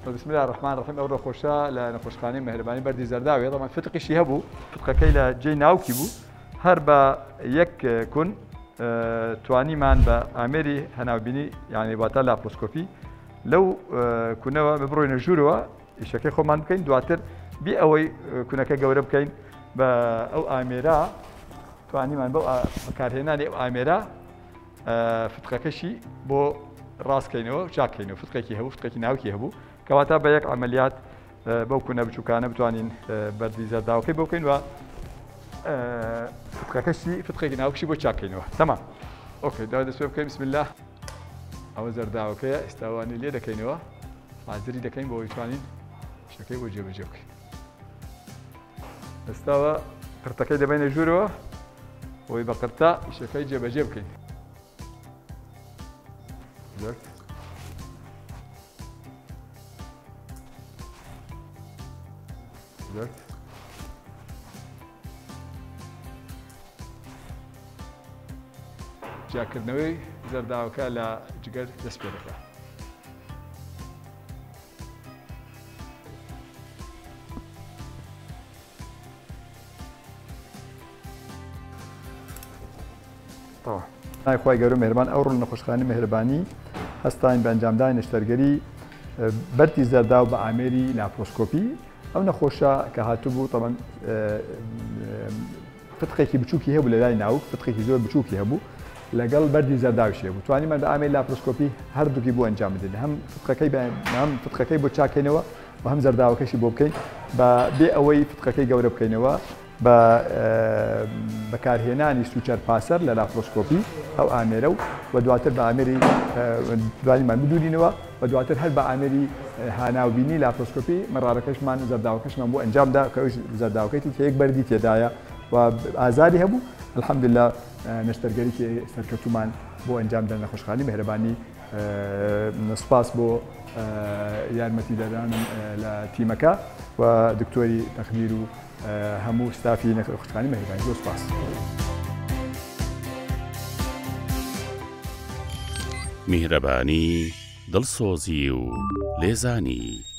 بسم الله الرحمن الرحيم. أول خوشا لنخوشخاني مهرباني بردي زرداوي طبعا فتقي شي هبو فتقة كيلا جي ناوكي بو هربا يك كن تواني مان بأميري هنا بيني يعني باتا لابروسكوبي لو كنا ببروي نجوروا شكل خو مان بكين دواتر بي أوي كنا كجورب كين أو أميرا تواني مان بو كارهناني أو أميرا فتقة كشي بو راس كينو شاك كينو فتقة كي هبو فتقة كي ناوكي هبو كواتا بيك عمليات بوكنا بشوكانه بتوانين بردي زرداوكي بوكين و فتقكشي فتقي ناوكشي بو تشاكينو تمام اوكي داود سبب بسم الله او زرداوكي استواني لي دكينو حاضري دكين بو يتوانين شكي بو جيب جوك استوى قرتكي دبين جورو ويبقرتا شكي جيب جيبكين زرت زرت جاكرنوي زرداوكا لا جگر دەست پێ دەکات. طبعا نای خوای گەورە مهربان ئەو ڕۆژ نەخۆشخانەی مهربانی هەستاین بە ئەنجامدانی نیشتەرگەری بەردی زەرداو بە ئامێری لاپرۆسکۆپی ئەو نەخۆشە کە هاتوبوو طبعا فتقێکی بچووکی هەبوو لە لای ناوک فتقێکی زۆر بچووکی هەبوو لەگەڵ بەردی زەرداویشی هەبوو توانیمان بە ئامێری لاپرۆسکۆپی هەردووکی بۆ ئەنجام بدەین هەم فتقەکەی بۆ چاکەینەوە و هەم زەرداوەکەشی بۆ بکەین بە بێ ئەوەی فتقەکەی گەورە بکەینەوە بە بەکارهێنانی سوچەر پاسەر لە لاپرۆسکۆپی ئەو ئامێرە و دواتر بە ئامێری دوانیمان بدورینەوە و دواتر هەر بە ئامێری هاناوبینی لاپرۆسکۆپی مەڕارەکەشمان زەرداوەکەشمان بۆ ئەنجامدا کە زەرداوەکەی هەیەک بەردی تێدایە و ئازادی هەبوو الحەمدلله نەشتەرگەری سەرکەوتومان بۆ ئەنجامدان نەخۆشخانەی مهربانی سپاس بۆ یارمەتیدەرانم لە تیمەکە و دکتۆری تەخبیر و هەموو ستافی نەخۆشخانەی مهربانی زۆر سپاس. میهرەبانی دڵسۆزی و لێزانی